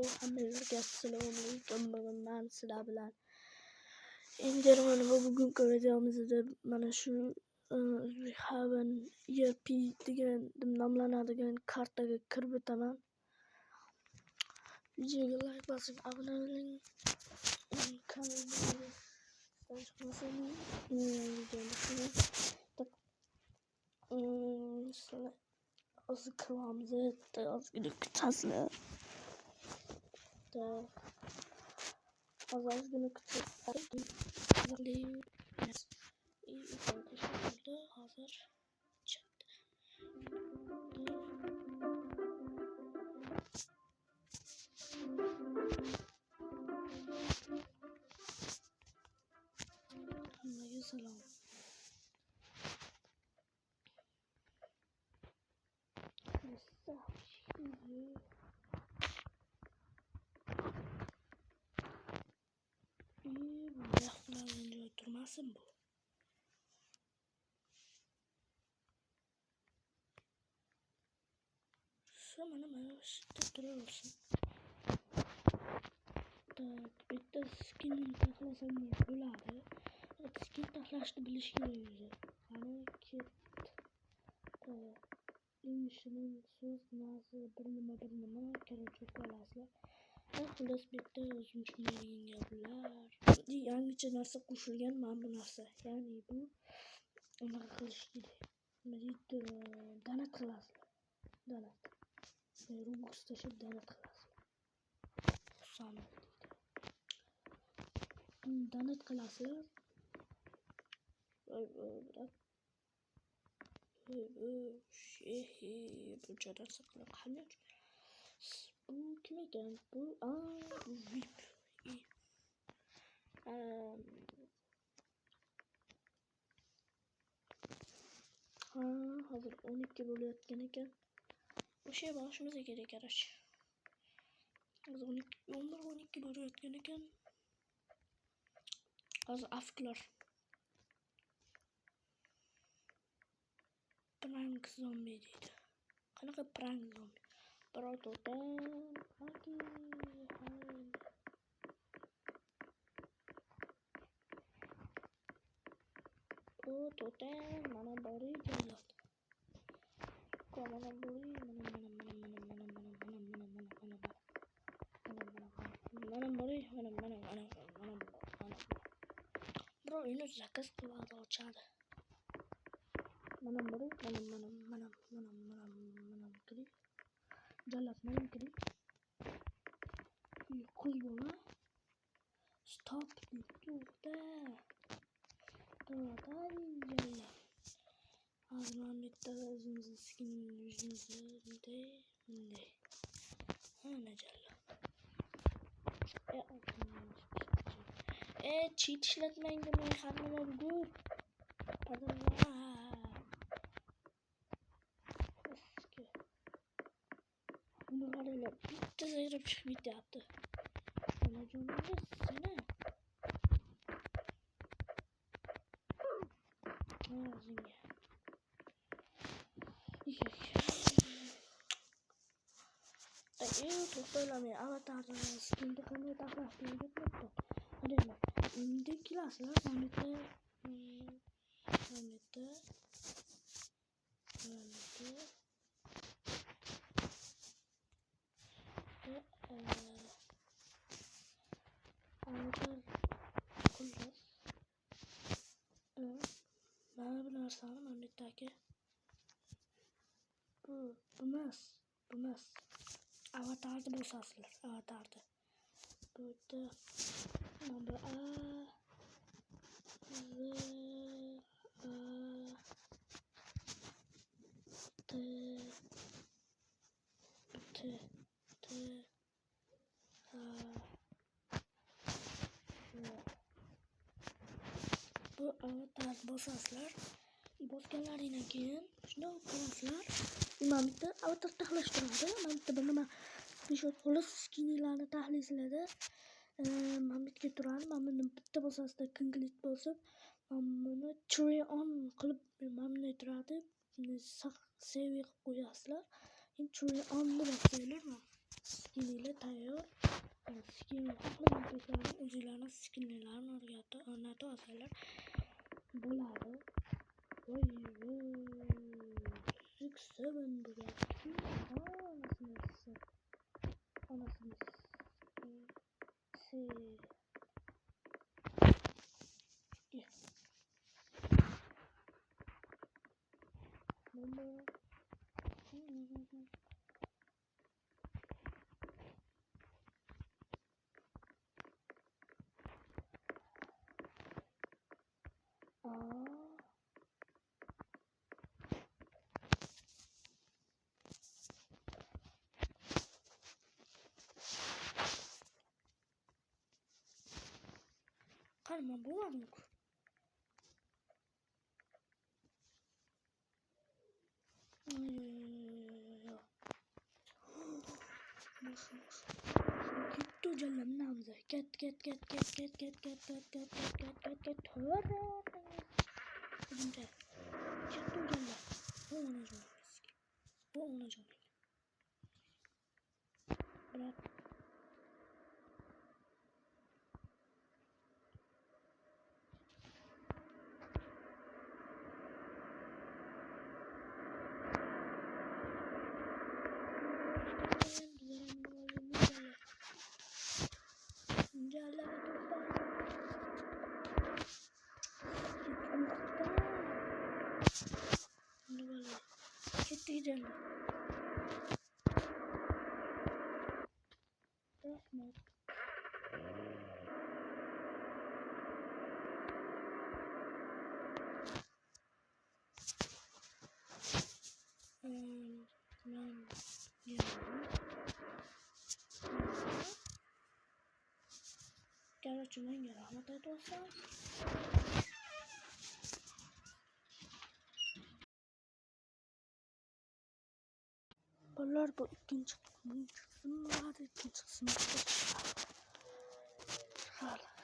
Hammalarga assalomu alaykum. Bugun men sizlar bilan Enderman va bugungi videomizda mana shu Haven ERP degan nomlanadigan kartaga kirib o'taman. Videoga like bosing, obuna bo'ling. Kanalga hozir kiramiz. Ozgina kutasizlar. Ozgina kutasizlar. Hozir chiqdi. Hammaga salom. Turmasin bu. Mana turaversin. Bitta skinni taxlasam bo'ladi. Skin taxlashni bilish kerak o'zi. Qani ket. Inshinin so'z nasi bir nima kerak olasizlar. Xullas bitta o'zim tushunadigan gaplar. Yangicha narsa qo'shilgan mana bu narsa. Ya'ni bu unaqa qilish kerak. Donat qilasizlar. Donat. Robux tashib donat qilasizlar. Xursand deydi. Donat qilasizlar. Bu joyda saqlab qolgan. Bu kim ekan? Bu VIP. Hozir 12 bo'layotgan ekan. O'sha borishimiz kerak qarаш. Hozir 11-12 bo'layotgan ekan. Hozir afklar. Prank zombi deydi. Qanaqa prank zombi? Birov to'tan. O to'tan mana bori jallod. Mana bori mana bro ini zakaz qiladi ochadi. Mana bori mana kiri. Jallod mana kiri. Qiz bola. Stop to'xta. Jallod. Azman bitta o'zimizni skin yuzimizni bunday. Ana jallod. Cheat ishlatmang demang hamma bugun. Buni qaranglar, bitta zayrab chiqib ketyapti. Mana joningiz sana. O'zingga. To'xtalamay avatarni skinni qanday taxlash kerak deb qaranglar. Endi kelasizlar, mana mana bu narsani mamlakatdagi bu emas. Avatarni bosasizlar, avatarni. Bu yerda mana bu bu avatar bosasizlar. Bosganlaringdan keyin shuni qilasizlar. Mana bitta avatar taxlash turadi. Mana bitta nima shu xolos skinlarni taxlaysizlar. Mana bitta turadi. Mana buni bitta bosasizlar, complete bosib, mana buni try on qilib mana bunday turadi. Buni save qilib qo'yasizlar. Endi try on deb bosinglar. skiniyle tayyor. Skin o'zinglarni skinlarini o'rnatib olsanglar bo'ladi. Voy 6-7 bo'lyapti. Onasini Kalma bulamadım. Gitti canım namza. Get. Şimdi. Gitti canım. Bu olacak. Bırak. Gitti canım. Rahmet. Gel açımdan gel Ahmet et olsa. Bunlar bu ikinci kısmı. Hadi ikinci kısmı.